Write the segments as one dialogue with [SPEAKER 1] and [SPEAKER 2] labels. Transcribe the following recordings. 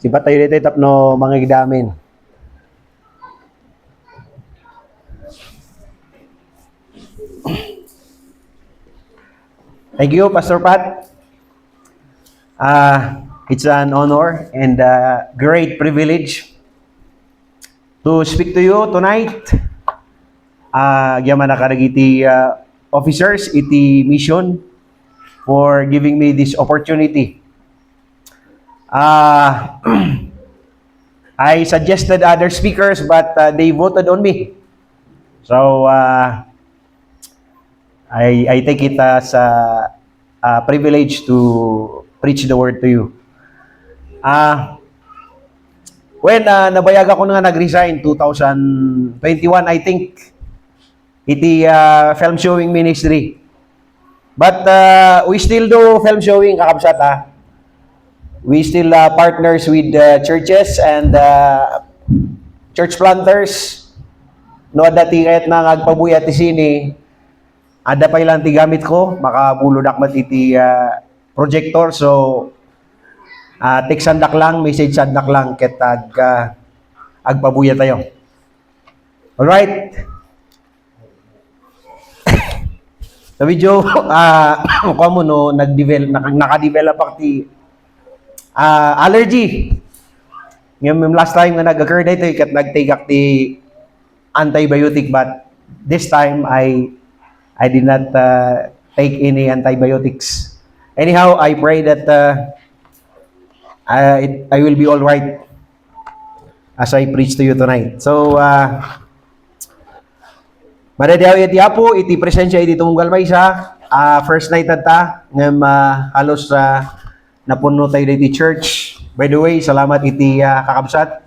[SPEAKER 1] Sipat tayo dito tapno mga gidamin. Thank you, Pastor Pat. It's an honor and a great privilege to speak to you tonight. Yaman nakaragiti officers, iti mission for giving me this opportunity. I suggested other speakers, but they voted on me. So, I take it as a privilege to preach the word to you. When nabayag ako nga nag-resign 2021, I think, iti film showing ministry. But we still do film showing, kakabsat We still partners with churches and church planters. No, dati kahit na nagpabuya ti sini, ada pa ilang ti gamit ko, makabuludak mat iti projector. So, text sandak lang, message sandak lang, ket agpabuya tayo. Alright. Sa video, kamo no, naka-develop ti allergy. Ngayon, last time nga nag-occur dito, kat nag-take ti antibiotic, but this time, I did not take any antibiotics. Anyhow, I pray that I will be all right as I preach to you tonight. So, madadaw iti apo, iti presensya iti tumunggal maysa. First night ta, ngam halos napuno tayo dito church. By the way, salamat iti kakabsat.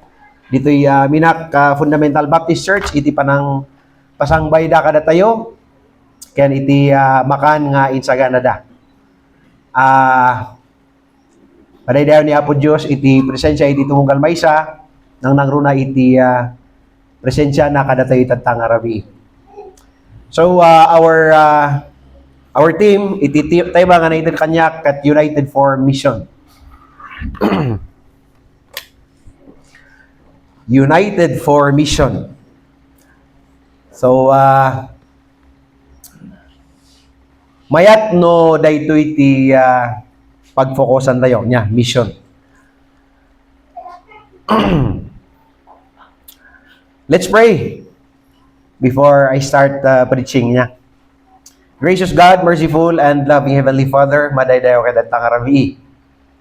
[SPEAKER 1] Dito Minak Fundamental Baptist Church, iti panang pasangbay da kada tayo. Kaya iti makan nga insagana da. Padaydaw ni Apo Diyos, iti presensya iti tumunggal maysa, nang nangruna iti presensya na kada tayo itatang arabi. So, our team, iti tayo mga United Kanyak at United for Mission. United for Mission. So, mayat no dayto iti pagfokusan tayo nya mission. Let's pray before I start preaching niya. Gracious God, merciful and loving Heavenly Father, madaydayo kay datang arabi.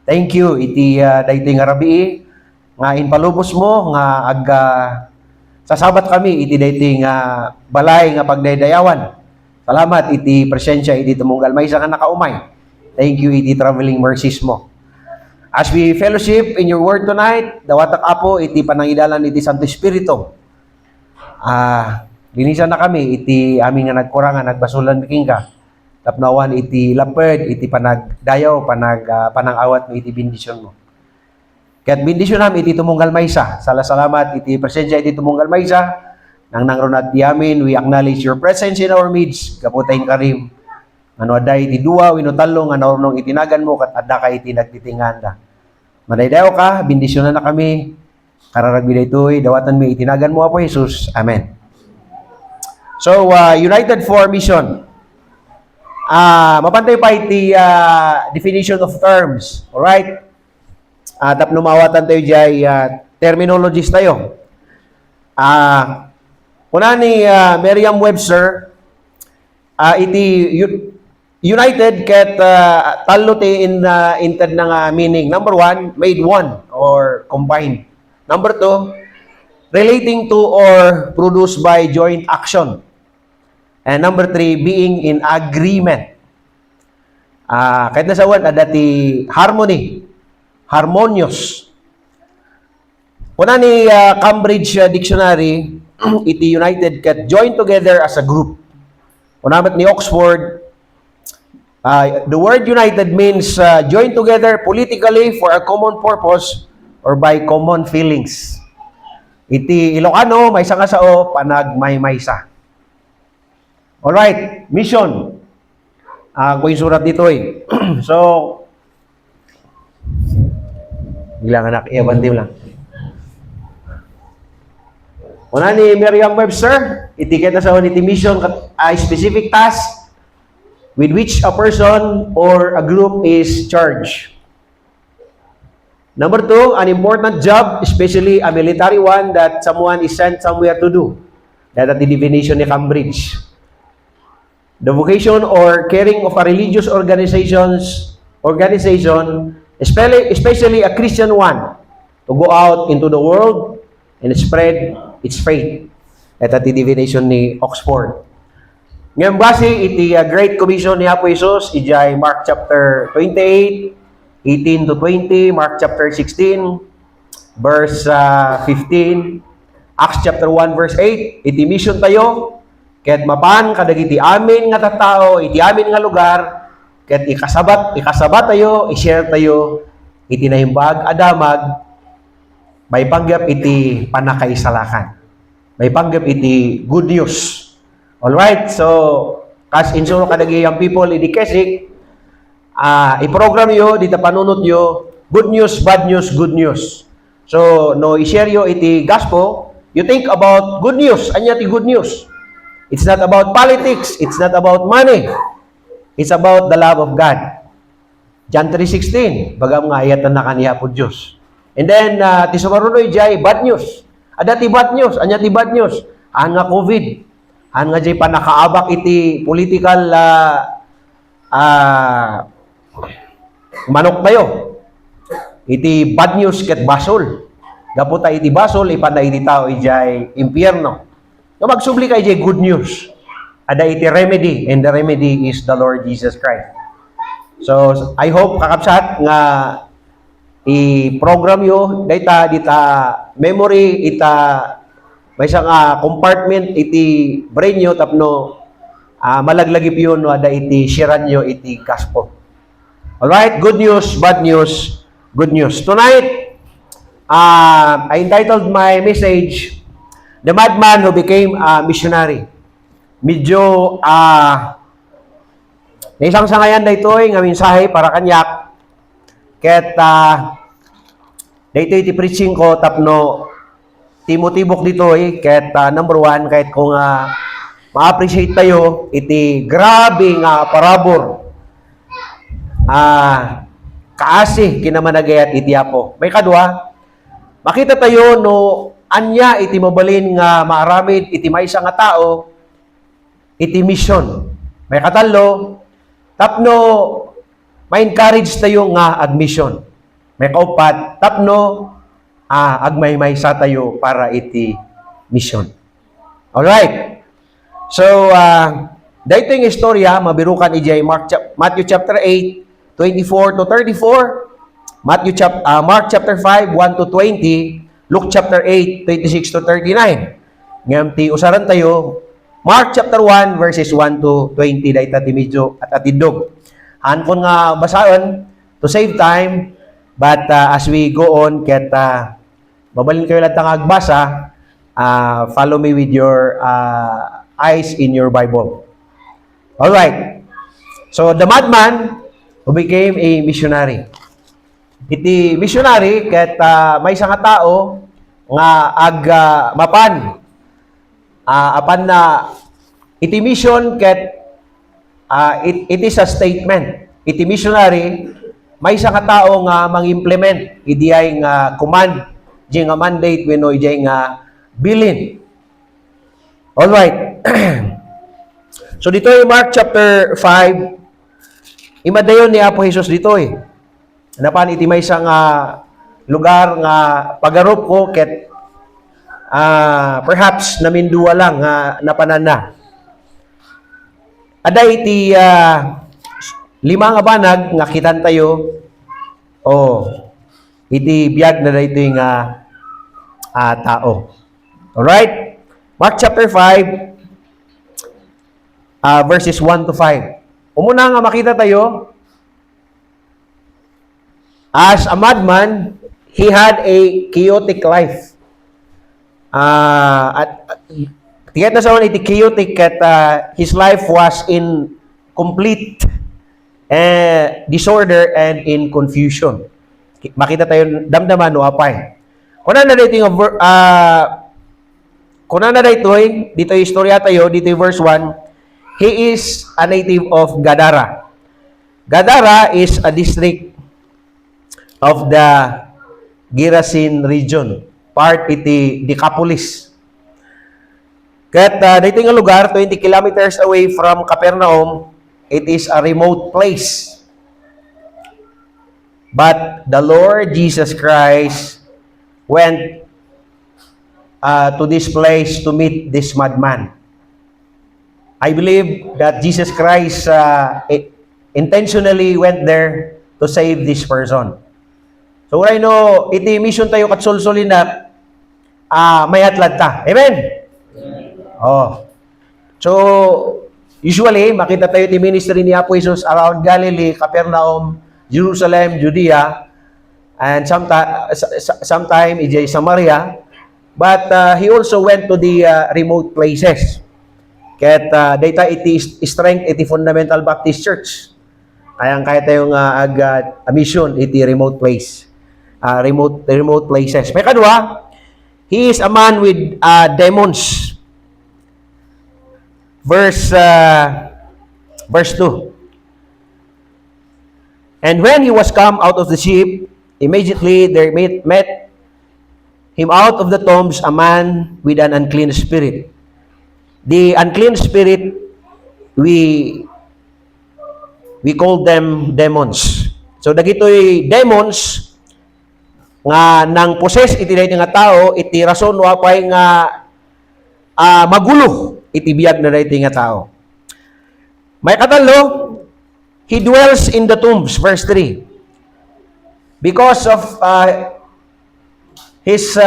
[SPEAKER 1] Thank you iti dayto nga arabi nga inpalubos mo nga sasabat kami iti dayto nga balay nga pagdaydayawan. Salamat iti presensya iti tumunggal maysa nga nakaumay. Thank you iti traveling mercies mo. As we fellowship in your word tonight, dawatak apo iti panangidalan iti Santo Espiritu. Linisan na kami iti aming nga nagkurangan nagbasulan biking ka. Tapnawan iti laped iti panagdayaw panangawat mo iti bendisyon mo. Ket bendisyon nam iti tumunggal maysa. Salamat iti presensya iti tumunggal maysa. Nang nangrunat di amin, we acknowledge your presence in our midst. Kaputayin karim. Ano aday iti dua, winutalo, nga naurnong itinagan mo, kat adda ka iti nagtitinganda. Madaydayo ka, bendisyonan na kami. Kararagbi da ito'y, dawatan mo itinagan mo, Apo Jesus. Amen. So, United for Mission. Mapantay pa iti definition of terms. Alright? Tapno mawatan tayo dyan, terminologies tayo. Una ni Merriam-Webster, iti united ket talo ti inted na meaning. Number one, made one or combined. Number two, relating to or produced by joint action. And number three, being in agreement. Kahit nasawan, adati harmony, harmonious. Una ni Cambridge Dictionary, iti united ket join together as a group. Unamat ni Oxford, the word united means join together politically for a common purpose or by common feelings. Iti Ilocano, may nga sao, panagmaymaysa. Alright, mission. Kung yung surat dito So, Bilang anak, bandim lang. Una ni Merriam-Webster, itiket na sa iti mission a specific task with which a person or a group is charged. Number 2, an important job, especially a military one that someone is sent somewhere to do. That the definition ni Cambridge. The vocation or caring of a religious organization, especially a Christian one, to go out into the world and spread its faith. Ito the divination ni Oxford. Ngayon base iti Great Commission ni Apo Jesus, ijay Mark chapter 28, 18 to 20, Mark chapter 16, verse 15, Acts chapter 1, verse 8, iti mission tayo, ket mapan kadagiti amin nga tattao, iti amin nga lugar, ket ikasabat tayo, i-share tayo, iti nahimbag, adamag, may panggap iti panakaisalakan. May panggap iti good news. Alright, so, kas insuro kadagi ang people, iti kesik, i-program yo, dita panunot yo, good news, bad news, good news. So, no, i-share yo iti gospel, you think about good news, anya ti good news. It's not about politics, it's not about money, it's about the love of God. John 3:16, bagam nga ayatan na kaniya po Diyos. And then, ti sumarunoy jay, bad news. Ada ti bad news, anya ti bad news. Ang nga COVID, ang nga jay panakaabak iti political manok tayo. Iti bad news ket basol. Gaputa iti basol, ipanay iti tao ijay impyerno. So magsubli ka ijay good news. Ada iti remedy, and the remedy is the Lord Jesus Christ. So, I hope kakapsat nga i-program yo data memory ita may isang compartment iti brain nyo tapno malaglagip yun ada iti sharean nyo iti gospel. Alright, good news, bad news, good news. Tonight, I entitled my message, The Madman Who Became a Missionary. Medyo isang sangayan na ito nga mensahe para kanyak. Ket dito iti preaching ko tapno timotibok dito ket number 1 kahit kung ma-appreciate tayo iti grabe nga parabor kaasi kinamanagayat iti Apo. May kadwa, makita tayo no anya iti mabalin nga maaramid iti maysa nga tao iti mission. May katalo tapno ma-encourage tayo nga admission. May kaupat, tapno, agmay-maysa tayo para iti mission. Alright. So, dahito yung istorya, mabirukan ijay Matthew chapter 8, 24 to 34, Mark chapter 5, 1 to 20, Luke chapter 8, 26 to 39. Ngayon, ti usaran tayo, Mark chapter 1, verses 1 to 20, dahito ti medyo at atidog. Hankon nga basaon to save time, but as we go on, ket babalin kayo lang agbasa, follow me with your eyes in your Bible. Alright. So, the madman who became a missionary. Iti missionary, ket may isang tao nga mapan. Apan na iti mission, ket it is a statement. Iti missionary, may isa ka tao nga mang-implement. Iti ay nga command, di nga mandate, wino iti nga bilin. Alright. So dito yung Mark chapter 5, imadayon ni Apo Jesus dito Napan iti may isang lugar nga pagarup ko, ket perhaps namindua lang napanana. Ada iti 5 nga banag nga kitan tayo iti biyag na dito yung tao. Alright? Mark chapter 5 verses 1 to 5. Umuna nga makita tayo, as a madman, he had a chaotic life. Tiyak na sa iti chaotic at his life was in complete disorder and in confusion. makita tayo damdaman no apay. Kuna na dito yung kuna na dito yung istorya tayo, dito yung verse 1, he is a native of Gadara. Gadara is a district of the Gerasene region, part iti Decapolis. Kat dito yung lugar, 20 kilometers away from Capernaum, it is a remote place. But the Lord Jesus Christ went to this place to meet this madman. I believe that Jesus Christ intentionally went there to save this person. So I know, iti mission tayo kat sulsulin na may atlad ta. Amen? Oh. So, usually, makita tayo iti ministry ni Apo Jesus around Galilee, Capernaum, Jerusalem, Judea, and sometime ijay Samaria. But he also went to the remote places. Ket data iti strength iti Fundamental Baptist Church. Kaya tayong mission iti remote place. Remote places. May kadwa, he is a man with demons. Verse 2. And when he was come out of the ship, immediately there met him out of the tombs a man with an unclean spirit. The unclean spirit, we call them demons. So dagitoy demons nga nang possess iti daytoy nga tao, iti rason wa pay nga magulo iti biyag na daytoy nga tao. May katalo, he dwells in the tombs, verse 3. Because of his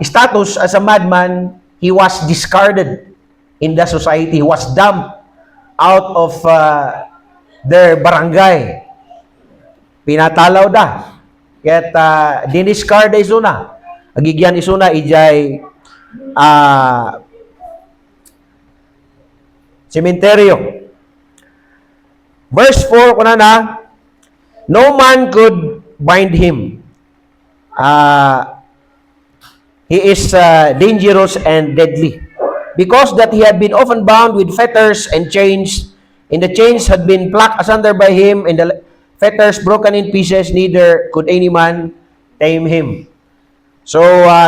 [SPEAKER 1] status as a madman, he was discarded in the society. He was dumped out of their barangay. Pinatalaw da. Ket diniscard isuna. Agigyan isuna ijay cementerio. Verse 4, kunana, no man could bind him. He is dangerous and deadly. Because that he had been often bound with fetters and chains, and the chains had been plucked asunder by him, and the fetters broken in pieces, neither could any man tame him. So,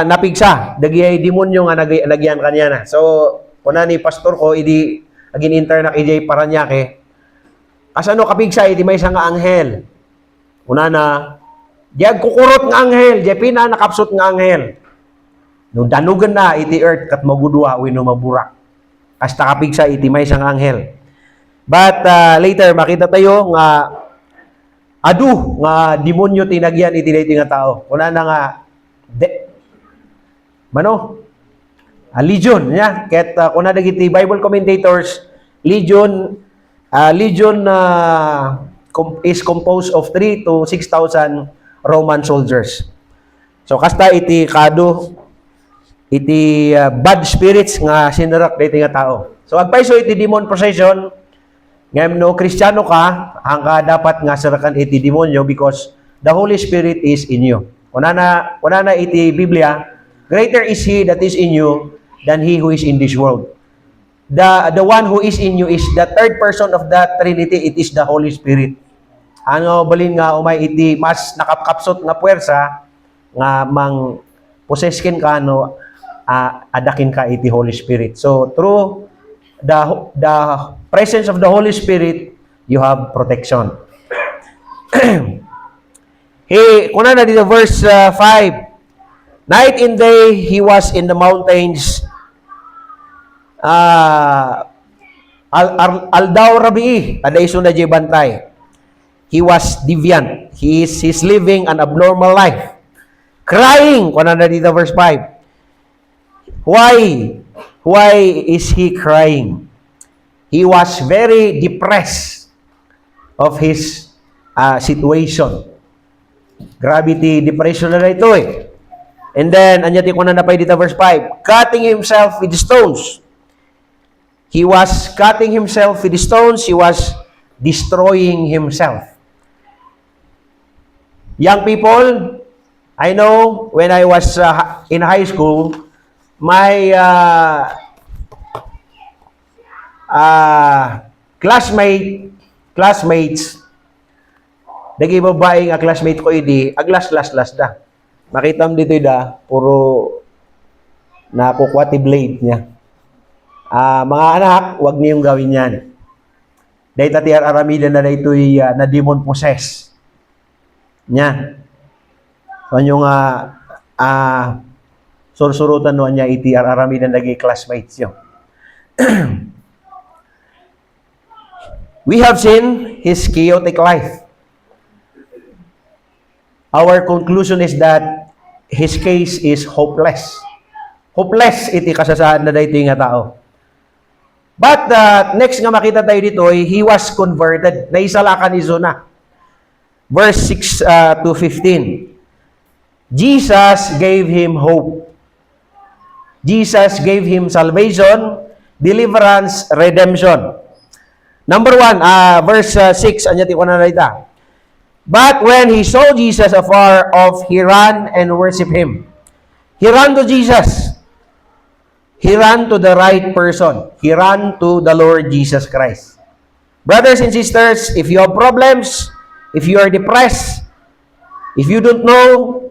[SPEAKER 1] napigsa. Dagiyay demonyo nga nagyan kanya na. So, kuna ni pastor ko, idi, agin internak ijay Paranaque, asano kapigsa iti may nga anghel. Una na, diag kukurot nga anghel, di pina nakapsot nga anghel. No danugan na iti earth kat magudwa wenno maburak. Hasta kapigsa iti may nga anghel. But later makita tayo nga adu nga demonyo tinagyan iti daytoy nga tao. Una na nga legion nya ket kuna dagiti Bible commentators, legion is composed of 3,000 to 6,000 Roman soldiers. So kasta iti kado iti bad spirits nga sinarak daytoy nga tao. So agpaiso iti demon possession, ngem no Kristiyano ka, hangka dapat nga sarakan iti demonyo because the Holy Spirit is in you. Kunana iti Biblia, greater is he that is in you than he who is in this world. The one who is in you is the third person of the Trinity. It is the Holy Spirit. Ano balin nga umay iti mas nakapkapsot nga puwersa nga mang possesskin ka no adakin ka iti Holy Spirit. So through the presence of the Holy Spirit, you have protection. Kuna na dito verse 5. Night and day he was in the mountains. Aldaw rabii, aday suna jay bantay. He was deviant. He's living an abnormal life. Crying, kuna na dito verse 5. Why is he crying? He was very depressed of his situation. Gravity depression na ito eh. And then, anyati ko na napay dito verse 5. Cutting himself with stones. He was cutting himself with stones. He was destroying himself. Young people, I know when I was in high school, my classmates, dagi babae nga classmate ko idi, aglas-las-las da. Makita mo dito da, puro nakukwati blade niya. Mga anak, wag niyong gawin yan. Dahil tati aramida na dito'y na demon possess. Nya. So yung sursurutan no niya iti aramida nagi classmates yo. We have seen his chaotic life. Our conclusion is that his case is hopeless. Hopeless iti kasasaad na dito nga tao. But next nga makita tayo dito, he was converted. Naisalakan ni Zona. Verse 6 to 15. Jesus gave him hope. Jesus gave him salvation, deliverance, redemption. Number 1, verse 6, anyati ko na narita. But when he saw Jesus afar off, he ran and worshiped him. He ran to Jesus. He ran to the right person. He ran to the Lord Jesus Christ. Brothers and sisters, if you have problems, if you are depressed, if you don't know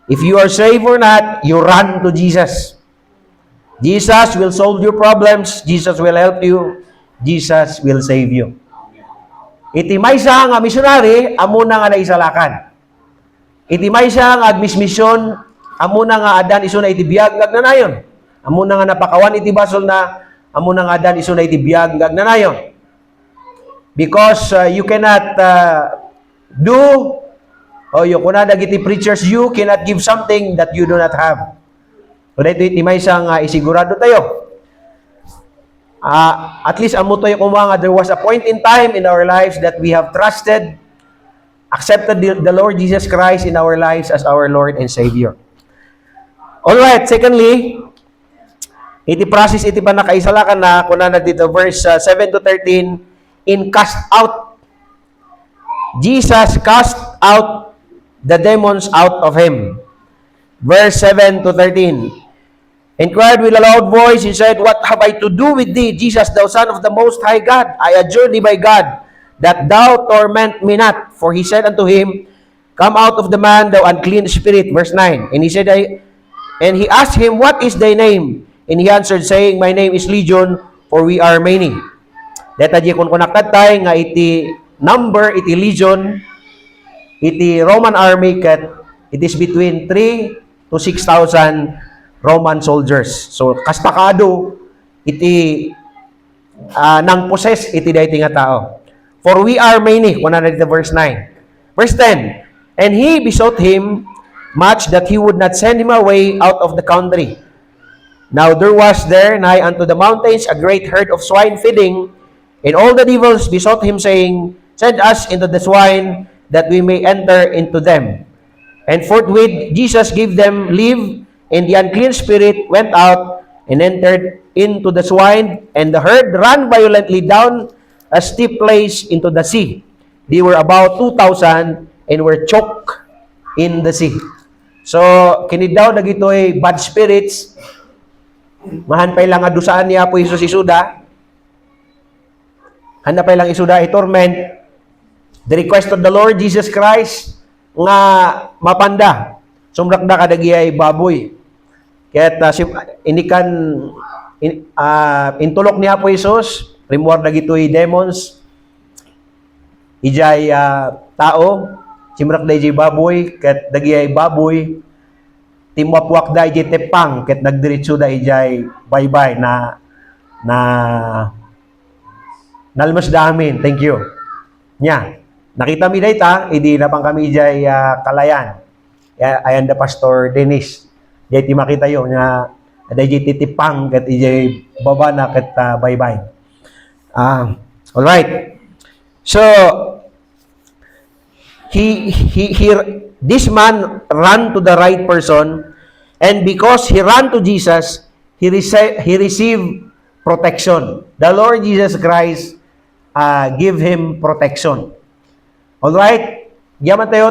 [SPEAKER 1] if you are saved or not, you run to Jesus. Jesus will solve your problems. Jesus will help you. Jesus will save you. Iti maysa nga missionary, amo na nga naisalakan. Iti maysa nga admisyon, amo na nga adan iso na iti biyag nagnanayon. Amo na nga napakawan iti basol na, amo na nga adan iso na iti biyag nagnanayon. Because you cannot you kunada iti preachers, you cannot give something that you do not have. So dito iti maysa nga isigurado tayo. At least amo tayo kumanga, there was a point in time in our lives that we have trusted, accepted the Lord Jesus Christ in our lives as our Lord and Savior. Alright, secondly, iti process iti pa nakaisalakan na kunana dito verse 7 to 13, in cast out. Jesus cast out the demons out of him. Verse 7 to 13. And cried with a loud voice, he said, What have I to do with thee, Jesus, thou Son of the Most High God? I adjure thee by God, that thou torment me not. For he said unto him, Come out of the man, thou unclean spirit. Verse 9. And he said, and he asked him, What is thy name? And he answered, saying, My name is Legion, for we are many. Deta di kun kunakad tayo nga iti number, iti legion, iti Roman army, kat it is between 3 to 6,000 Roman soldiers. So, kastakado, iti nang possess, iti dahi nga tao. For we are many, kunana dito verse 9. Verse 10, and he besought him much that he would not send him away out of the country. Now there was there nigh unto the mountains a great herd of swine feeding, and all the devils besought him, saying, Send us into the swine, that we may enter into them. And forthwith Jesus gave them leave, and the unclean spirit went out and entered into the swine, and the herd ran violently down a steep place into the sea. They were about 2,000 and were choked in the sea. So, kini daw dagitoy bad spirits, mahanpay lang adusaan niya po Isus isuda, hanapay lang isuda i-torment, the request of the Lord Jesus Christ, nga mapanda, sumrakda kadagiyay baboy. Kaya't inikan intulok niya po Isus, rimuar dagitoy demons, ijay tao, simrak da ijay baboy, ket dagiyay baboy, timwapwak da ijay tepang, ket nagdiritso da ijay bye-bye na nalmas da amin. Thank you. Nya, nakita mi dayta, idi na pang kami ijay kalayan. Ayan da Pastor Dennis. Jay ti makita yo nga ada jay titipang ket ijay baba na ket bye-bye. All right. So this man ran to the right person, and because he ran to Jesus, he received protection. The Lord Jesus Christ give him protection. All right? Yaman tayo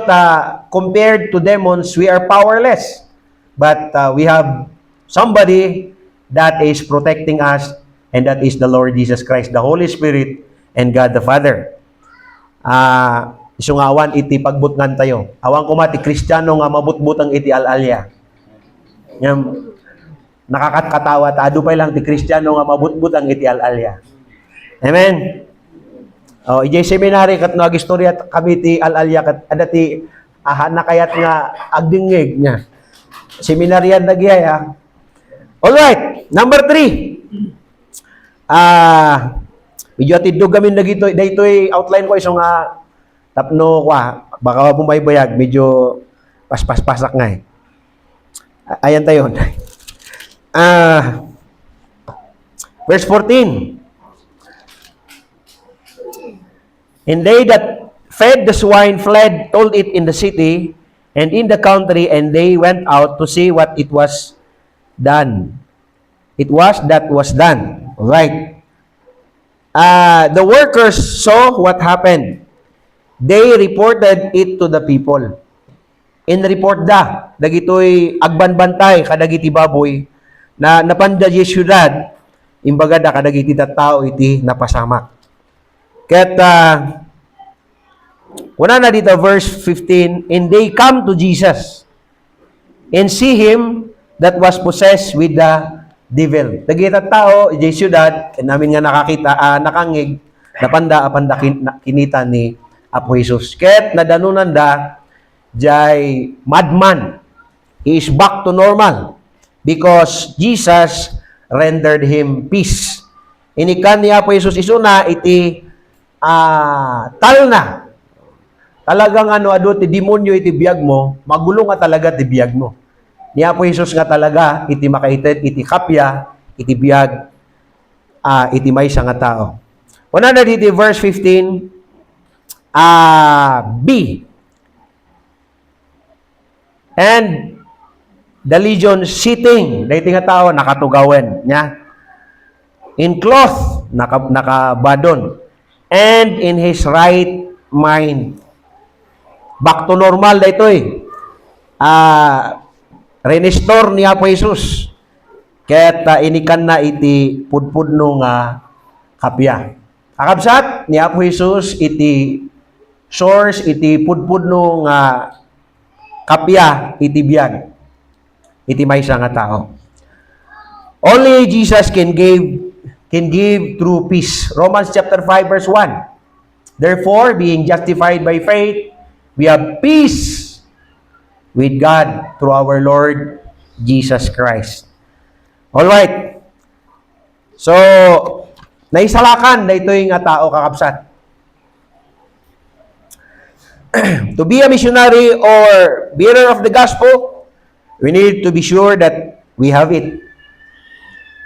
[SPEAKER 1] compared to demons, we are powerless. But we have somebody that is protecting us, and that is the Lord Jesus Christ, the Holy Spirit, and God the Father. Isungawan iti pagbutngan tayo. Awang kumati Kristiyano nga mabutbutang iti alalya. Ngam nakakatkatawa adu pa lang ti Kristiyano nga mabutbutang iti alalya. Amen. Oh, ijay seminary kat nagistorya kami ti alalya kat adati na kayat nga agdingeg nya. Seminaryan nagyaya. All right, number 3. Medyo atidog kami daytoy outline ko isong tapno kwa baka bumaybayag medyo paspas-pasak nga eh. Ayan tayo. Verse 14. And they that fed the swine fled, told it in the city and in the country, and they went out to see what it was done. It was that was done. All right. The workers saw what happened. They reported it to the people. In report dagitoy agbanbantay kadagiti baboy na napanda di syudad, imbaga da kadagiti tattao iti napasamak. Ket una na dito verse 15, and they come to Jesus and see him that was possessed with the devil. Dagiti tattao iti syudad namin nga nakakita nakangig napanda kinita ni Apo Jesus. Ket nadanunan da jay madman. He is back to normal because Jesus rendered him peace. Inikan ni Apo Jesus isuna iti talna. Talagang adu ti demonyo iti biyag mo, magulo nga talaga ti biyag mo. Ni Apo Jesus nga talaga iti makaited iti kapya iti biyag iti maysa nga tao. Una na dito verse 15 B. And the legion sitting, dahi nga tao nakatugawen nya. In cloth nakabadon, and in his right mind. Back to normal daytoy. Renestore ni Apo Jesus. Ket inikan na iti pudpudno nga kapya. Akabsat ni Apo Jesus iti source iti pudpudno nga kapya iti biyag iti maysa nga tao. Only Jesus can give true peace. Romans chapter 5 verse 1. Therefore, being justified by faith, we have peace with God through our Lord Jesus Christ. All right. So, naisalakan daytoy nga tao kakabsat. To be a missionary or bearer of the gospel, we need to be sure that we have it.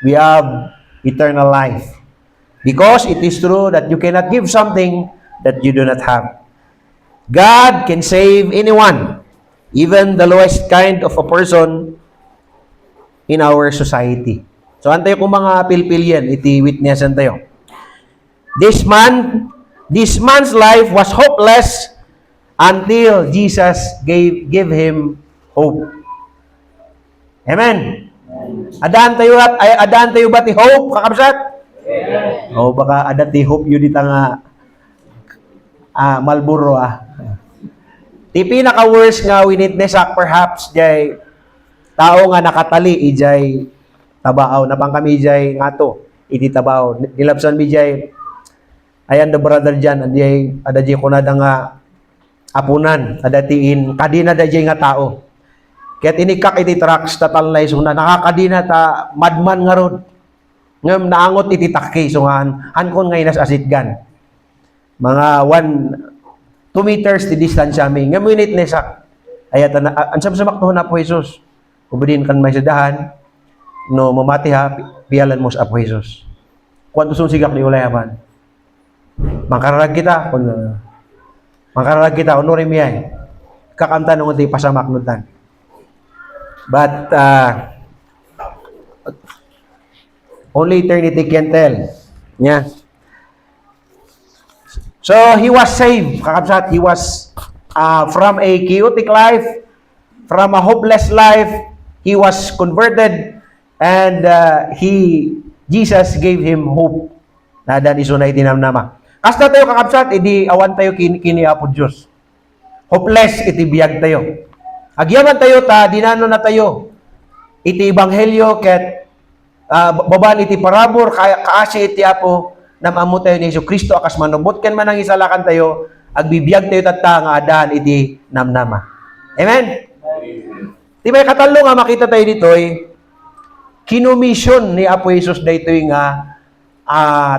[SPEAKER 1] We have eternal life. Because it is true that you cannot give something that you do not have. God can save anyone, even the lowest kind of a person in our society. So, antayo kung mga pilpilyan, iti witnessan tayo. This man's life was hopeless until Jesus gave him hope. Amen. Adaan tayo ba ti hope kakabsat? Amen. O baka adat ti hope yun dita nga Malboro Ti pinaka-worst nga winitness perhaps jay tao nga nakatali ijay tabao napang kami ijay ngato iti tabao nilabsan mi jay ayan the brother dyan adajay kunada nga apunan adatiin kadina dajay nga tao ket inikak iti trucks tatalnay so na nakakadina ta madman nga rod ngem naangot iti takki so hankon nga inas asitgan mga 2 meters ti distansya mi ngem winitness ayat ansam sa maktuhon na po Jesus ubedin kan may sadahan no mamati pialan mo sa Apo Jesus kwanto sun sigak ni ulayaman mangkararag kita honorin mi ay kakanta nung ti pasamak nutan but only eternity can tell yeah. So he was saved kakabsat, he was from a chaotic life, from a hopeless life, he was converted, and Jesus gave him hope. Nadan isunay tinamnama. Kasta tayo kakabsat, edi awan tayo kini Apo Diyos. Hopeless, iti biyag tayo. Agyaman tayo ta, dinano na tayo. Iti Ebanghelyo, ket baban iti parabor, kaasi iti Apo, namamu tayo ni Yesu Kristo, akas manubot ken manang isalakan tayo, agbibiyag tayo tatta nga adan iti namnama. Amen? Di may katalo nga makita tayo ditoy, kinumission ni Apo Jesus daytoy nga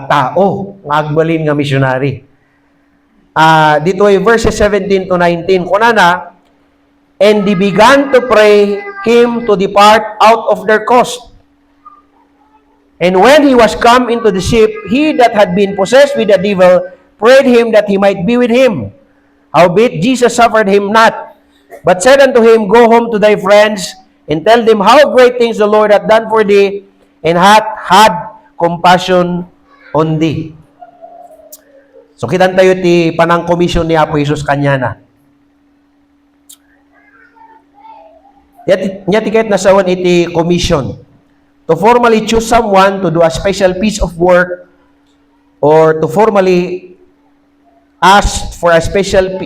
[SPEAKER 1] tao, nga agbalin nga missionary. Ditoy verses 17 to 19, kunana, and they began to pray him to depart out of their coast. And when he was come into the ship, he that had been possessed with the devil prayed him that he might be with him. Howbeit Jesus suffered him not, but said unto him, Go home to thy friends, and tell them how great things the Lord hath done for thee, and hath had compassion on thee. So kitan tayo ti panang komisyon ni Apo Jesus kanya na. Nyati kahit nasawan iti commission to formally choose someone to do a special piece of work, or to formally ask for a special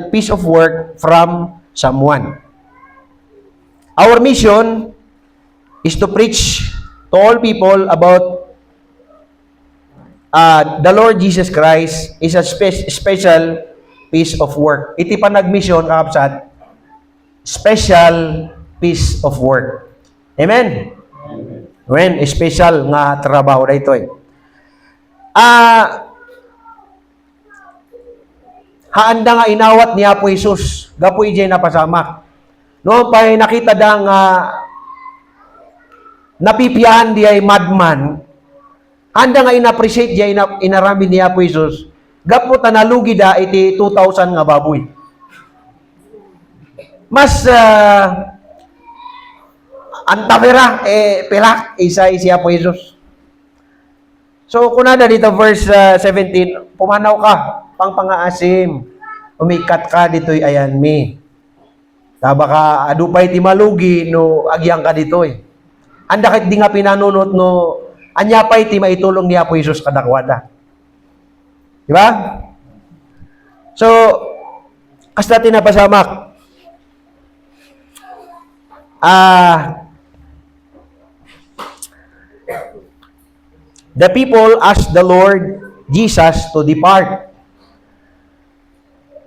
[SPEAKER 1] piece of work from someone. Our mission is to preach to all people about the Lord Jesus Christ is a special piece of work. Iti panagmission kakabsat, special piece of work. Amen? When special nga trabaho na ito eh. Haanda nga inawat ni Apo Jesus, gapoy jay napasamak. No, pa nakita da nga napipiyahan di ay madman, handa nga in-appreciate jay inarami ni Apo Jesus, gapo tanalugi da iti 2,000 nga baboy. Mas antavera pelak isa si Apo Jesus. So kunada dito verse 17, pumanaw ka pangpangaasim, umikat ka ditoy ayan mi. Baka adupay ti malugi no agyang ka ditoy. Anda ket di nga pinanunot no anya pay ti maitulong ni Apo Jesus kadakwada. Di ba? So kasta tinapasamak. The people asked the Lord Jesus to depart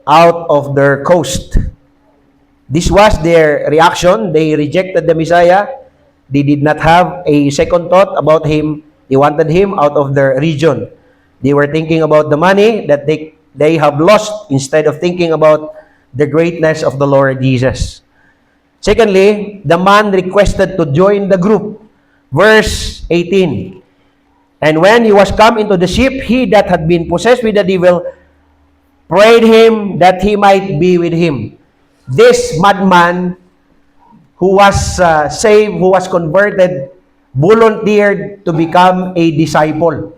[SPEAKER 1] out of their coast. This was their reaction. They rejected the Messiah. They did not have a second thought about him. They wanted him out of their region. They were thinking about the money that they have lost instead of thinking about the greatness of the Lord Jesus. Secondly, the man requested to join the group. Verse 18. And when he was come into the ship, he that had been possessed with the devil prayed him that he might be with him. This madman who was saved, who was converted, volunteered to become a disciple.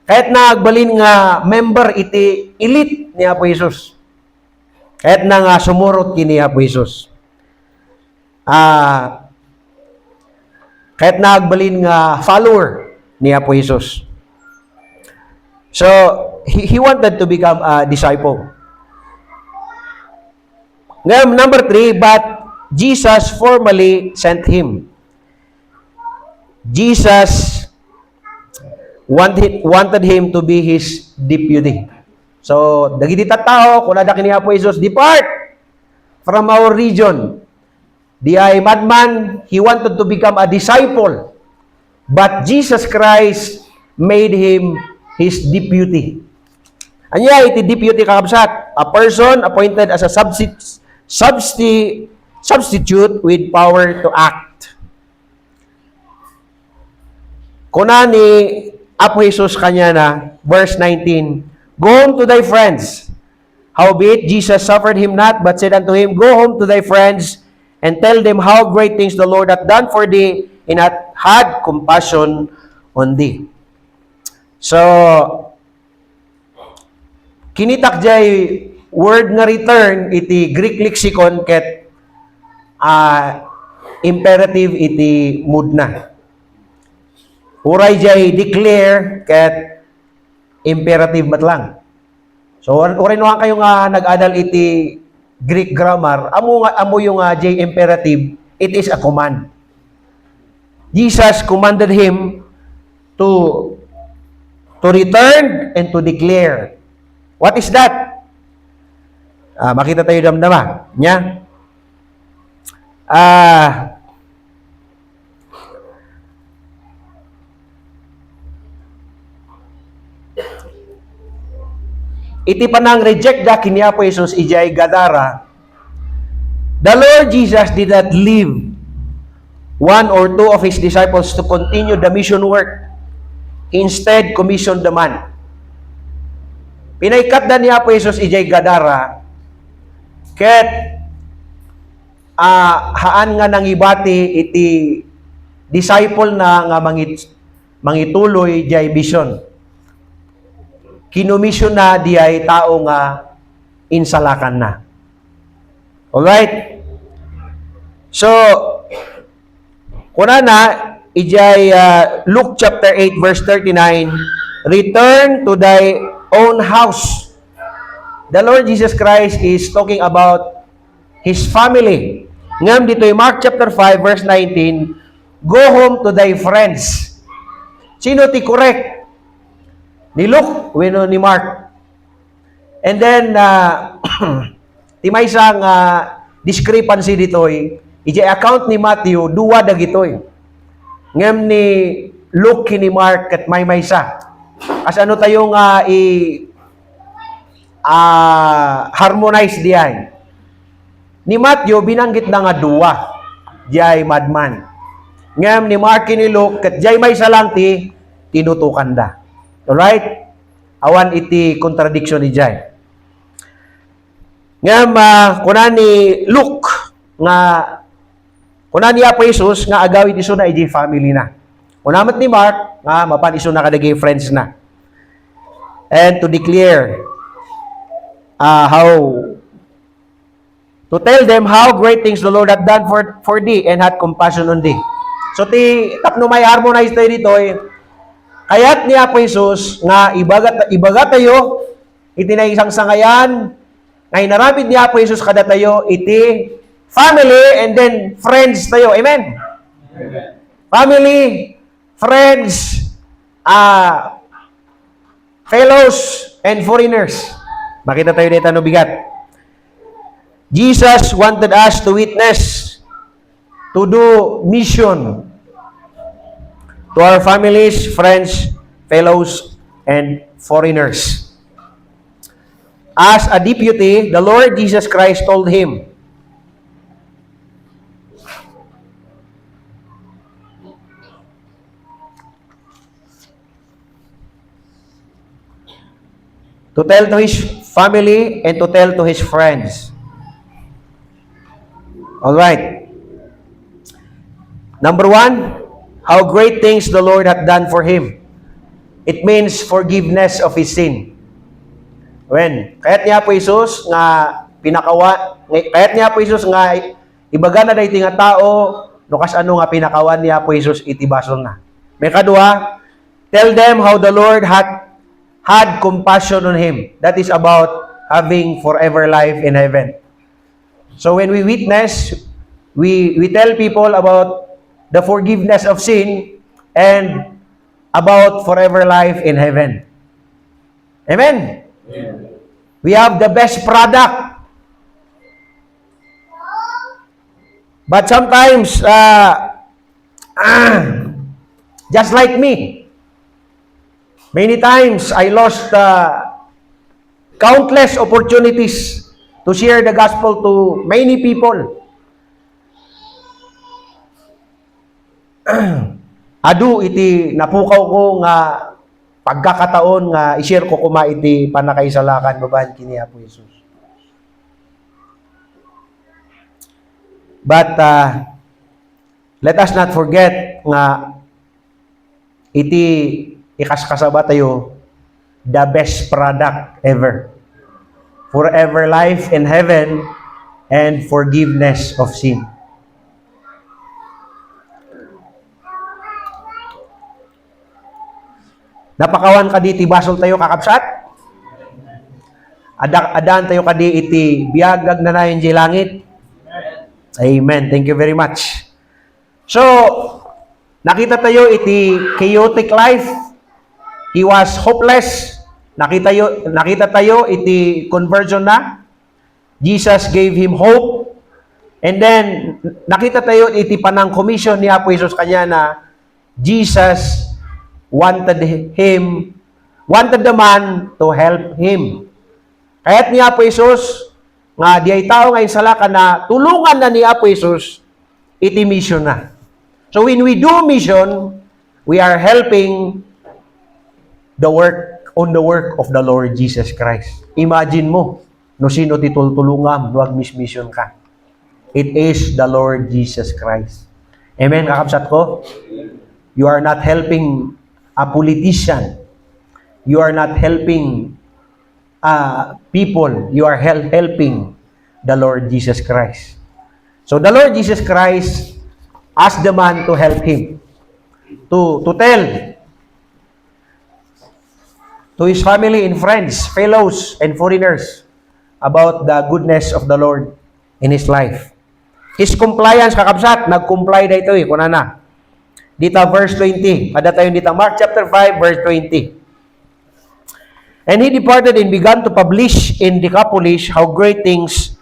[SPEAKER 1] Kahit na agbalin nga member iti elite ni Apo Jesus. Kahit na nga sumurot kini Apo Jesus. Kahit na agbalin nga follower ni Apo Jesus. So, he wanted to become a disciple. Ngayon, number 3, but Jesus formally sent him. Jesus wanted him to be his deputy. So, dagiti tattao, kung nadaki ni Apo Jesus, depart from our region. Di ay madman, he wanted to become a disciple. But Jesus Christ made him his deputy. Anya iti deputy kakabsat, a person appointed as a substitute with power to act. Kuna ni Apo Jesus kanya na, verse 19, Go home to thy friends. Howbeit Jesus suffered him not, but said unto him, Go home to thy friends, and tell them how great things the Lord hath done for thee, and hath had compassion on thee. So, kinitak jay word nga return iti Greek lexicon ket imperative iti mood na. Uray jay declare ket imperative matlang. So uray no kayo nga nag-adal iti Greek grammar, amo yung jay imperative, it is a command. Jesus commanded him to return and to declare. What is that? Makita tayo damdama nya. Iti panang reject da kini Apo Jesus ijay Gadara. The Lord Jesus did not leave one or two of his disciples to continue the mission work. Instead, commissioned the man. Pinaikat da ni Apo Jesus ijay Gadara ket haan nga nangibati iti disciple na nga mangituloy jay mission. Kinumisyon na diay tao nga insalakan na. Alright? So, kuna na, ijay Luke chapter 8 verse 39, return to thy own house. The Lord Jesus Christ is talking about His family. Ngam dito Mark chapter 5 verse 19, go home to thy friends. Sino ti correct? Ni Luke, weno ni Mark. And then, ti may isang discrepancy ditoy, ijay account ni Matthew, duwa dagitoy. Ngam ni Luke kini Mark ket may maysa. As ano tayo nga harmonize diyan. Ni Matthew binanggit na nga duwa, jay madman. Ngam ni Mark kini Luke ket jay maysa lang ti tinutukan da. Alright? Awan iti contradiction ni jay. Ngam kuna ni Luke nga kuna ni Apo Jesus nga agawid iso na iji family na. Kunamat ni Mark nga mapan iso na kadagay friends na. And to declare how to tell them how great things the Lord had done for thee and had compassion on thee. So ti tapno may harmonize tayo dito kayat ni Apo Jesus nga ibaga tayo iti na isang sangayan nga inaramid ni Apo Jesus kada tayo iti family and then friends tayo. Amen? Amen. Family, friends, fellows, and foreigners. Makita tayo dito no bigat. Jesus wanted us to witness, to do mission to our families, friends, fellows, and foreigners. As a deputy, the Lord Jesus Christ told him, to tell to his family and to tell to his friends. All right. Number one, how great things the Lord hath done for him. It means forgiveness of his sin. When kayat niya po Jesus nga kayat niya po Jesus nga ibaga na dahi nga tao nukas ano nga pinakawan niya po Jesus itibason na. May kadua, tell them how the Lord had compassion on him. That is about having forever life in heaven. So when we witness, we tell people about the forgiveness of sin and about forever life in heaven. Amen? Amen. We have the best product. But sometimes, just like me, many times I lost countless opportunities to share the gospel to many people. Adu iti napukaw ko nga pagkakataon nga i-share ko kuma iti panakaisalakan babahan kini Apo Jesus. But let us not forget nga iti ikaskasaba tayo the best product ever. forever life in heaven, and forgiveness of sin. Napakawan ka di, basol tayo kakapsat? Adaan tayo ka di, iti biyagag na nayon di langit. Amen. Thank you very much. So, nakita tayo iti chaotic life. He was hopeless. Nakita tayo iti conversion na. Jesus gave him hope. And then, nakita tayo iti panang commission ni Apo Jesus kanya na Jesus wanted the man to help him. Kaya't ni Apo Jesus, nga di ay tao ngayon salaka na tulungan na ni Apo Jesus, iti mission na. So when we do mission, we are helping the work of the Lord Jesus Christ. Imagine mo, no sino ti tultulungam, wag mission ka. It is the Lord Jesus Christ. Amen, kakapsat ko? You are not helping a politician. You are not helping people. You are helping the Lord Jesus Christ. So the Lord Jesus Christ asked the man to help him. To tell to his family and friends, fellows and foreigners about the goodness of the Lord in his life. His compliance, kakabsat, nag-comply na ito kunana. Dita verse 20. Ada tayo dita Mark chapter 5 verse 20. And he departed and began to publish in Decapolis how great things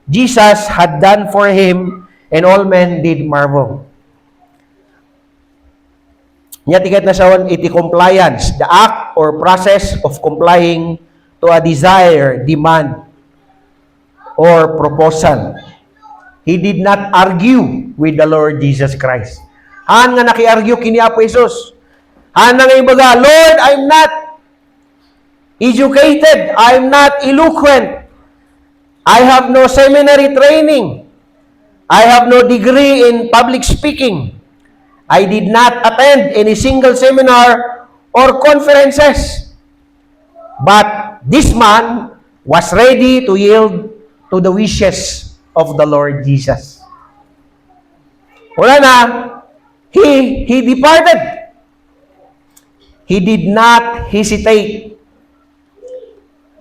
[SPEAKER 1] Jesus had done for him, and all men did marvel. Nya tiket na sawan iti compliance, the act or process of complying to a desire, demand, or proposal. He did not argue with the Lord Jesus Christ. Haan nga naki-argue kini Apo Jesus. Haan nga ibaga, Lord, I'm not educated. I'm not eloquent. I have no seminary training. I have no degree in public speaking. I did not attend any single seminar or conferences. But this man was ready to yield to the wishes of the Lord Jesus. Wala na, he departed. He did not hesitate.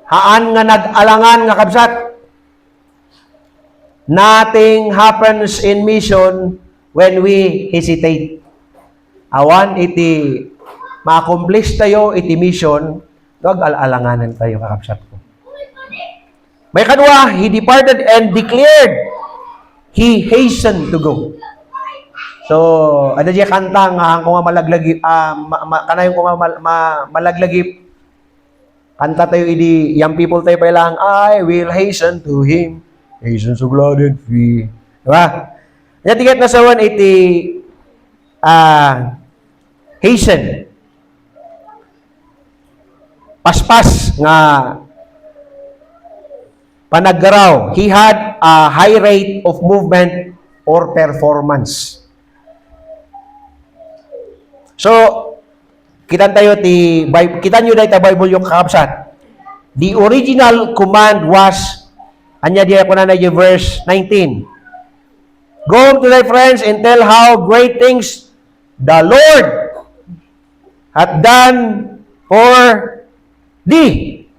[SPEAKER 1] Haan nga nag-alangan nga kabsat. Nothing happens in mission when we hesitate. Awan iti ma-accomplish tayo iti mission, nag-alanganan tayo kakabsat ko. May kanwa, he departed and declared he hastened to go. So, ano diya kanta nga kung malaglagip, kanayong kung malaglagip, kanta tayo idi, young people tayo pa lang, I will hasten to him, hasten so glad and free. Diba? Yan tiket na sawan iti hasten. Paspas nga panaggaraw. He had a high rate of movement or performance. So, kitan nyo dahil ta Bible yung kakabsat. The original command was, anya diya ko na yung verse 19. Go to thy friends and tell how great things the Lord hath done for thee.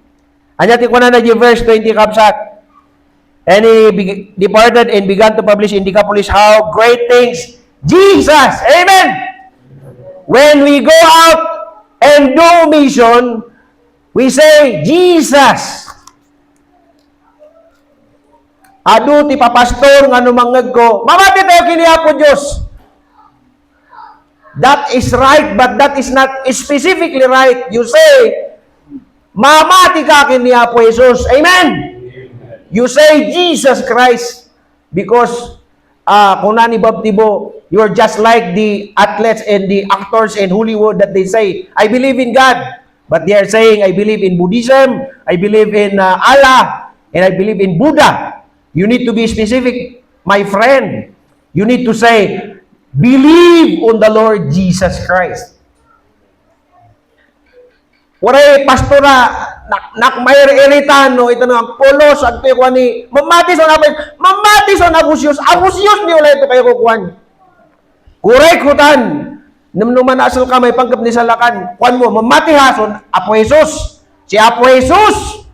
[SPEAKER 1] Anya ti ko na yung verse 20 kabsat. And he departed and began to publish in Decapolis how great things Jesus. Amen. When we go out and do mission, we say, Jesus. Adu ti papastor nga numangeg ko, mamati tayo kini Apo Diyos. That is right, but that is not specifically right. You say, mamati ka kini Apo Jesus. Amen. You say Jesus Christ because kung nani baptibo, you're just like the athletes and the actors in Hollywood that they say, I believe in God. But they are saying, I believe in Buddhism, I believe in Allah, and I believe in Buddha. You need to be specific, my friend. You need to say, believe on the Lord Jesus Christ. Waray pastora nakmairiritan no ito nga pulos at kuwan ni mamatis on apay mamatis on abusyos ni ulit ito kayo kukuan kurek hutan namnuman asal ka may pangkap ni salakan kuan mo mamatihason Apo Jesus si Apo Jesus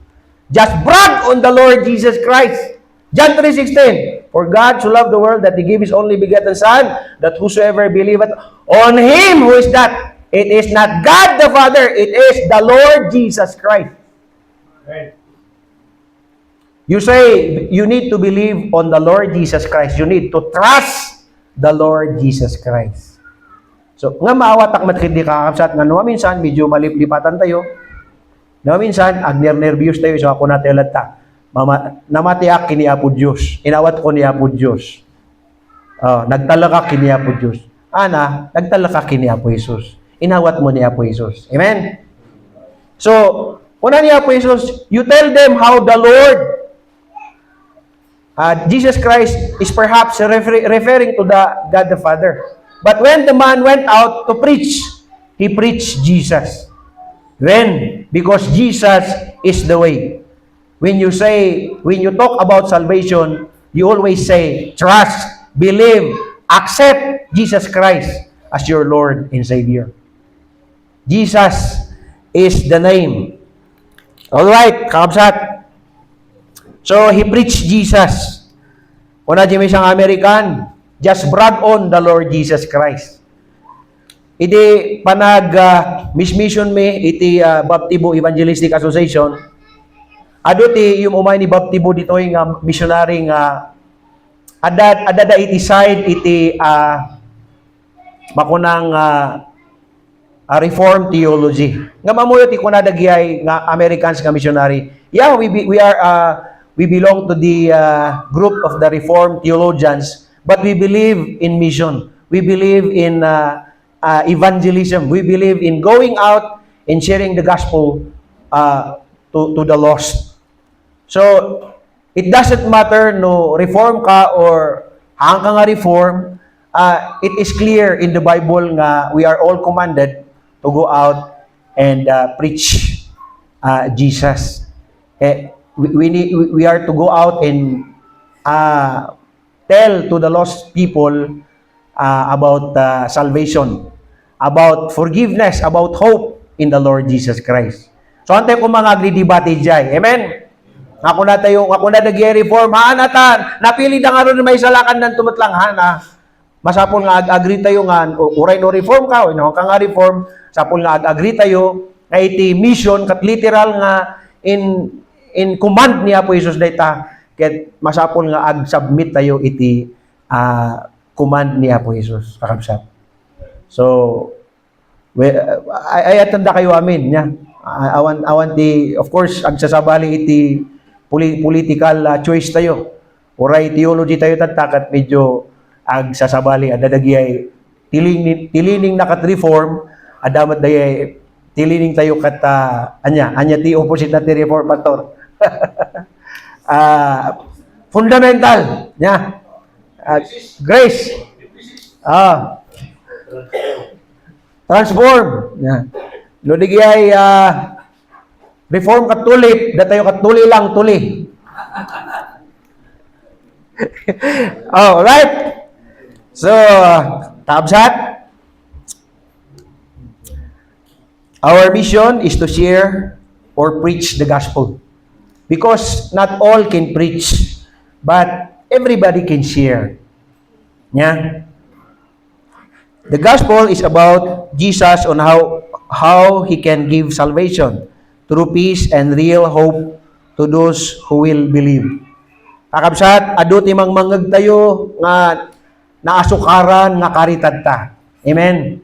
[SPEAKER 1] just brag on the Lord Jesus Christ. John 3:16 for God so loved the world that He gave His only begotten Son that whosoever believeth on Him, who is that? It is not God the Father, it is the Lord Jesus Christ. Right. You say you need to believe on the Lord Jesus Christ. You need to trust the Lord Jesus Christ. So, nga maawatak matkindi kakapsat nga no minsan medyo maliplipatan tayo. No minsan agner-nervyos tayo so ako natelad ta. Namatiak kini Apo Diyos. Inawat ko ni Apo Diyos. Nagtalaka kini Apo Diyos. Ana, nagtalaka kini Apo Jesus. Inawat mo ni Apo Jesus. Amen? So, una ni Apo Jesus, you tell them how the Lord, Jesus Christ is perhaps referring to the God the Father. But when the man went out to preach, he preached Jesus. When? Because Jesus is the way. When you talk about salvation, you always say, trust, believe, accept Jesus Christ as your Lord and Savior. Jesus is the name. Alright, kakabsat. So, he preached Jesus. Kuna di may isang American, just brag on the Lord Jesus Christ. Iti mission me, iti Baptibo Evangelistic Association, ado ti yung umay ni Baptibo dito yung missionary nga adada iti side iti makunang reform theology. Nga mamuyo ti kunada giyay nga Americans nga missionary. Yeah, we belong to the group of the Reformed theologians, but we believe in mission. We believe in evangelism. We believe in going out and sharing the gospel to the lost. So, it doesn't matter no reform ka or hang ka nga reform. It is clear in the Bible nga we are all commanded to go out and preach Jesus. We are to go out and tell to the lost people about salvation, about forgiveness, about hope in the Lord Jesus Christ. So, antay ko mga agri-debate dyan. Amen? Ako na nag-reform, haanatan, napili na nga rin may salakan ng tumatlang, hana. Masapol nga agree tayo nga, uray no reform ka, o ka nga reform, sapol nga agree tayo, nga iti mission, kat literal nga, in command ni Apo Jesus data, ket masapol nga ag-submit tayo iti command ni Apo Jesus, kakabsat. So, ay atanda kayo amin, nya. Awan ti, of course, agsasabali iti political choice tayo. Uray theology tayo tatakat medyo agsasabali adadagiyay tilining nakat-reform adamat dayay tilining tayo kat anya ti opposite na ti reform pastor. Fundamental nya. Grace. Transform nya. No digiyay reform katulip, datayo katuli lang tuli. Oh, right. So, tabsat. Our mission is to share or preach the gospel. Because not all can preach, but everybody can share. Yeah. The gospel is about Jesus on how he can give salvation, true peace and real hope to those who will believe. Kakabsat, adu timang mangeg tayo nga naasukaran nga karitad ta. Amen.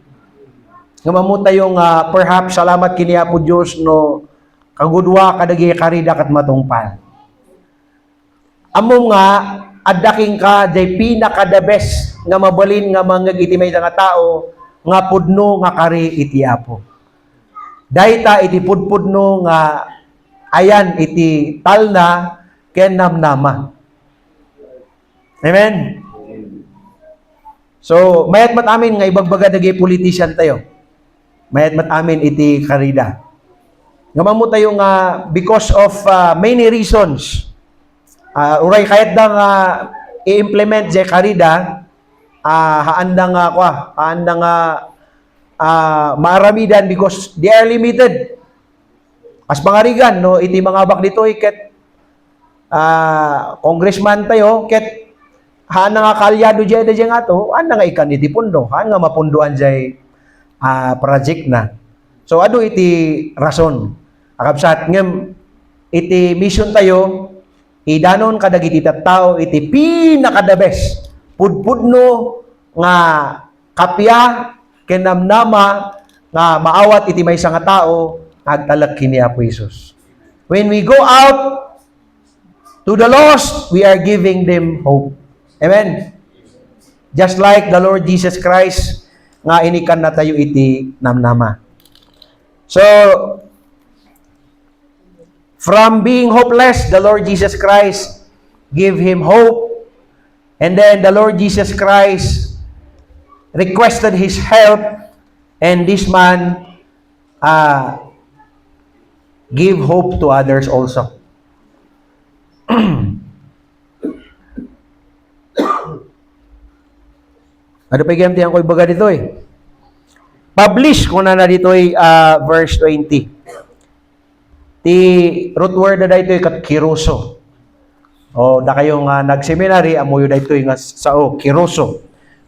[SPEAKER 1] Nga mamu tayo nga perhaps salamat kini Apo Dios no kagudwa kadagi karida kat matungpal. Amo nga addaking ka day pinaka the best nga mabalin nga mangeg iti may nga tao nga pudno nga kari iti Apo. Dayta iti pudpudno nga ayan iti talna ken namnama. Amen. So, mayat mat amin nga ibagbaga dagay politician tayo. Mayat mat amin iti karida. Nga mamo tayo nga because of many reasons. Uray kahit da nga i-implement jay karida, haandang maaramidan because they are limited. As pangarigan, no, iti mga bak dito, ket congressman tayo, ket haan nga kalyado dyan nga to, haan nga ikan iti pundo, haan nga mapunduan dyan project na. So, ano iti rason? Akabsat, ngem, iti mission tayo, idanon kadag iti tattao, iti pinaka the best. Pudpudno nga kapya, kenamnama, nga maawat iti may nga tao, agtalak kini Apo Jesus. When we go out to the lost, we are giving them hope. Amen? Just like the Lord Jesus Christ, nga inikan na tayo iti namnama. So, from being hopeless, the Lord Jesus Christ give him hope. And then the Lord Jesus Christ requested his help, and this man give hope to others also. Ano pa yung tiyan ko ibaga dito eh? Publish ko na dito verse 20. Ti root word na dito kat kiruso. O da kayo nga nag-seminary, amuyo dito nga sao, kiruso.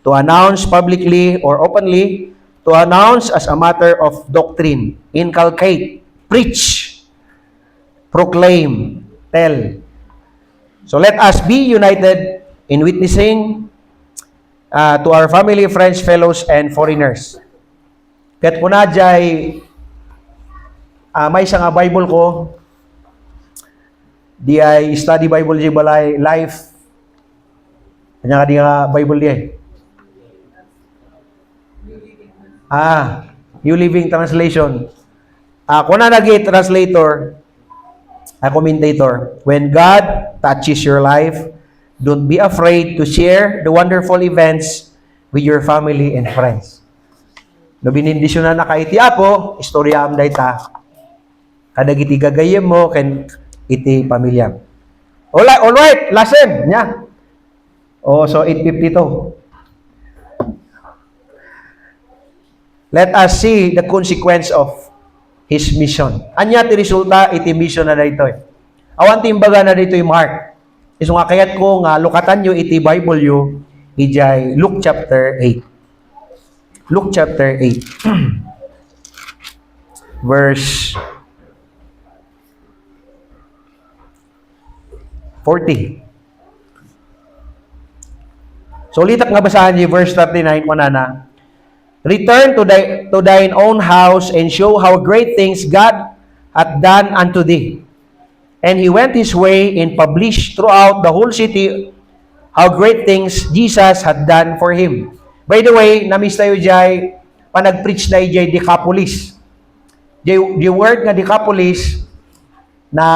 [SPEAKER 1] To announce publicly or openly, to announce as a matter of doctrine, inculcate, preach, proclaim, tell. So let us be united in witnessing to our family, friends, fellows, and foreigners. Ket po na jay may isang Bible ko, di ay study Bible di balay life. Kanya ka di nga Bible di ay. New Living Translation. Kung na nag-translator, a commentator, when God touches your life, don't be afraid to share the wonderful events with your family and friends. No binindisyon na nakaiti Apo, istorya am dayta. Kadag iti gagayem mo ken iti pamilya. All right, lesson nya. So 8:52. Let us see the consequence of his mission. Anya ti resulta iti mission na dayto. Awan ti imbaga na dito yung Mark. Iso nga kayat ko nga lukatan nyo iti Bible yu ijay Luke chapter 8. Luke chapter 8. Verse 40. So ulitak nga basahan niyo verse 39 manana. Return to thine own house and show how great things God hath done unto thee. And he went his way and published throughout the whole city how great things Jesus had done for him. By the way, namis tayo jay panag-preach na ijay Decapolis. The word nga Decapolis na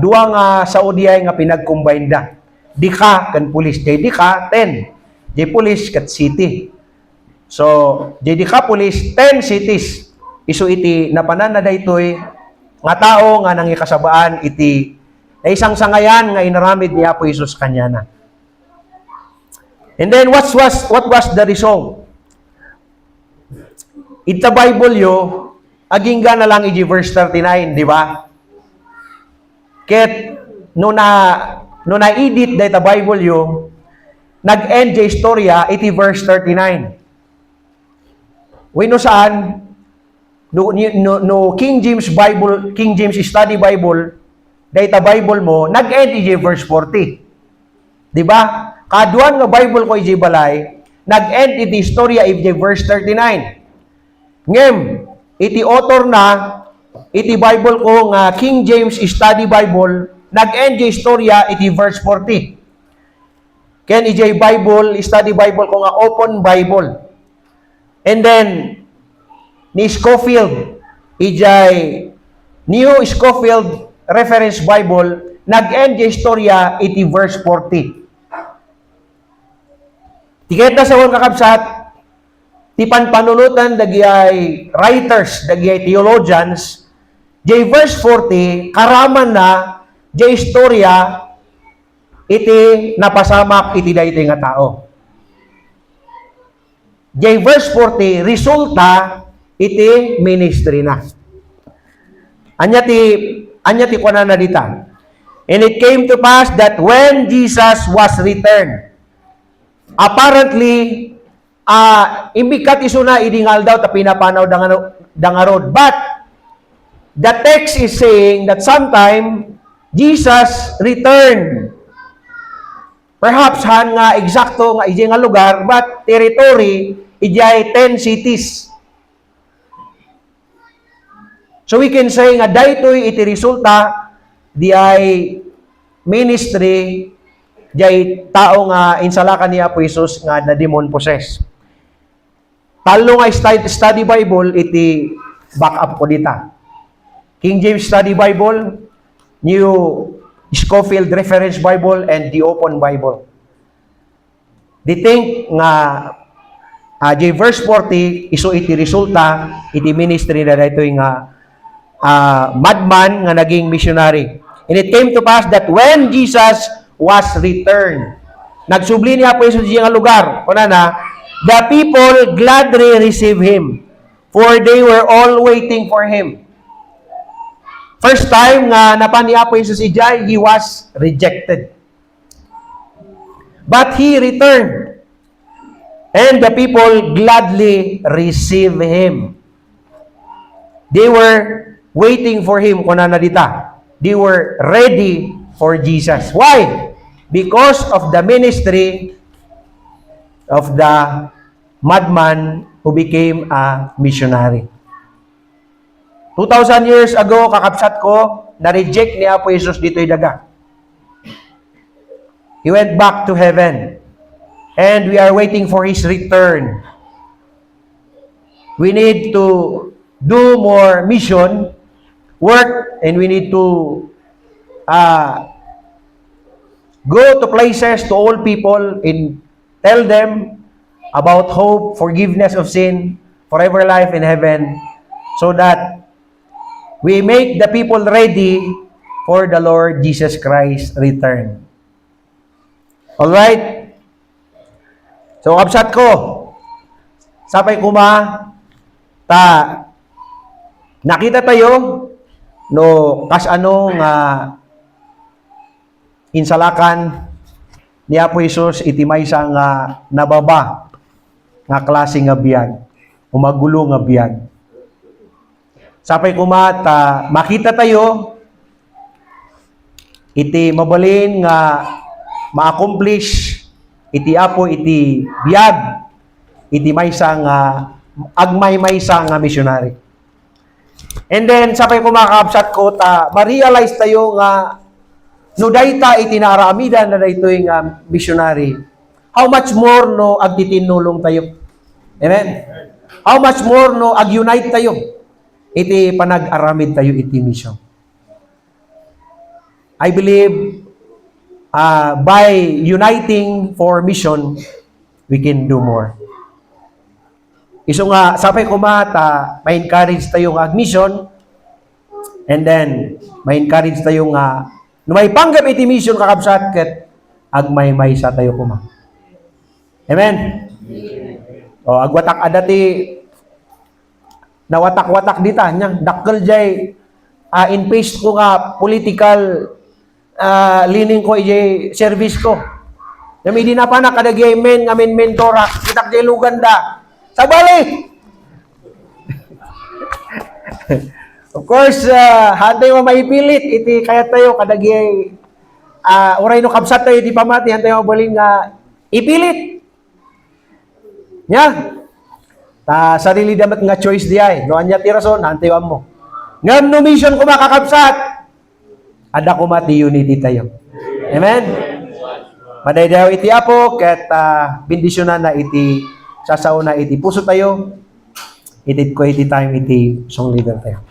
[SPEAKER 1] duwa nga Saudiay nga pinag-combine da. Deca kan pulis. Jay Deca, 10. Jay pulis kat city. So, jay Decapolis, 10 cities. Isu iti napanan na daytoy nga tao nga nangikasabaan iti na isang sangayan nga inaramid ni Apo Jesus kanya na. And then what was the result? Ita Bible yo agingga na lang iti verse 39, di ba? Ket no na edit data Bible yo nag-end jay istorya iti verse 39. Wino saan no King James Bible, King James Study Bible, data Bible mo, nag-end iti verse 40. Di ba? Kaduan nga Bible ko iti balay, nag-end iti istorya iti verse 39. Ngem, iti author na, iti Bible ko nga King James Study Bible, nag-end iti istorya iti verse 40. Ken iti Bible, Study Bible ko nga Open Bible. And then, ni Scofield, ijay New Scofield Reference Bible, nag-end yung istorya iti verse 40. Tiket na sa mga kakabsat, ti panpanunutan dagiyay writers, dagiyay theologians, Jay verse 40, karaman na, jay istorya, iti napasamak iti daytoy nga tao. Jay verse 40, resulta, iti ministry na. Anya ti kuana na dita. And it came to pass that when Jesus was returned, apparently, imbikat isuna idingal daw ta pinapanaw dangarod. But the text is saying that sometime Jesus returned. Perhaps han nga eksakto nga iji nga lugar, but territory ijay 10 cities. So we can say nga daytoy iti resulta di ay ministry jay tao nga insalakan ni Apo Jesus nga na demon possessed. Talo nga study Bible iti back up ko dita. King James Study Bible, New Scofield Reference Bible, and the Open Bible. Di think nga jay verse 40 iso iti resulta iti ministry na daytoy nga madman nga naging missionary. And it came to pass that when Jesus was returned, nagsubli niya po sa nga lugar, the people gladly received him, for they were all waiting for him. First time nga napan ni Apo Jesus ijay, he was rejected. But he returned, and the people gladly received him. They were waiting for him, kuna na dita. They were ready for Jesus. Why? Because of the ministry of the madman who became a missionary. 2,000 years ago, kakapsat ko, na-reject ni Apo Jesus dito'y daga. He went back to heaven. And we are waiting for his return. We need to do more mission work, and we need to go to places, to all people, and tell them about hope, forgiveness of sin, forever life in heaven, so that we make the people ready for the Lord Jesus Christ's return. Alright? So, kapsat ko, sapay kuma, nakita tayo, no kas ano nga insalakan ni Apo Jesus iti maysa nga nababa nga klase nga biyag, umagulo nga biyag. Sapay kumata makita tayo iti mabalin nga ma-accomplish iti Apo iti biyag iti maysa nga agmay maysa nga missionary. And then, sapay ko makakapsat ko, ma-realize tayo nga, no dayta itinaramidan na dayto yung missionary, how much more no agtitinulong tayo? Amen? How much more no ag-unite tayo? Iti panag-aramid tayo iti mission. I believe, by uniting for mission, we can do more. Iso nga, sapay kumata, ma-encourage tayo nga ag-mission, and then, ma-encourage tayo nga, no may panggap iti mission kakabsat, ket agmay-may sa tayo kuma. Amen? O, agwatak adati, nawatak-watak dita, niyang, dakkel jay, in pace ko nga, political, leaning ko, ijay, service ko. Nami di na pa na, kadagay men, nga mentora, kitak jay luganda, sabali! Of course, hantay mo maipilit. Iti kaya tayo, kadagi uray no kapsat tayo, iti pamati, hantay mo baling ipilit. Nya? Sarili damat nga choice di ay. No, anya tirason, hantay mo. Ngam no mission ko makakapsat. Ada ko mati unity tayo. Amen? Maday daw iti Apo, ket bendisyonan na iti sasauna iti puso tayo, iti ko iti time iti song leader tayo.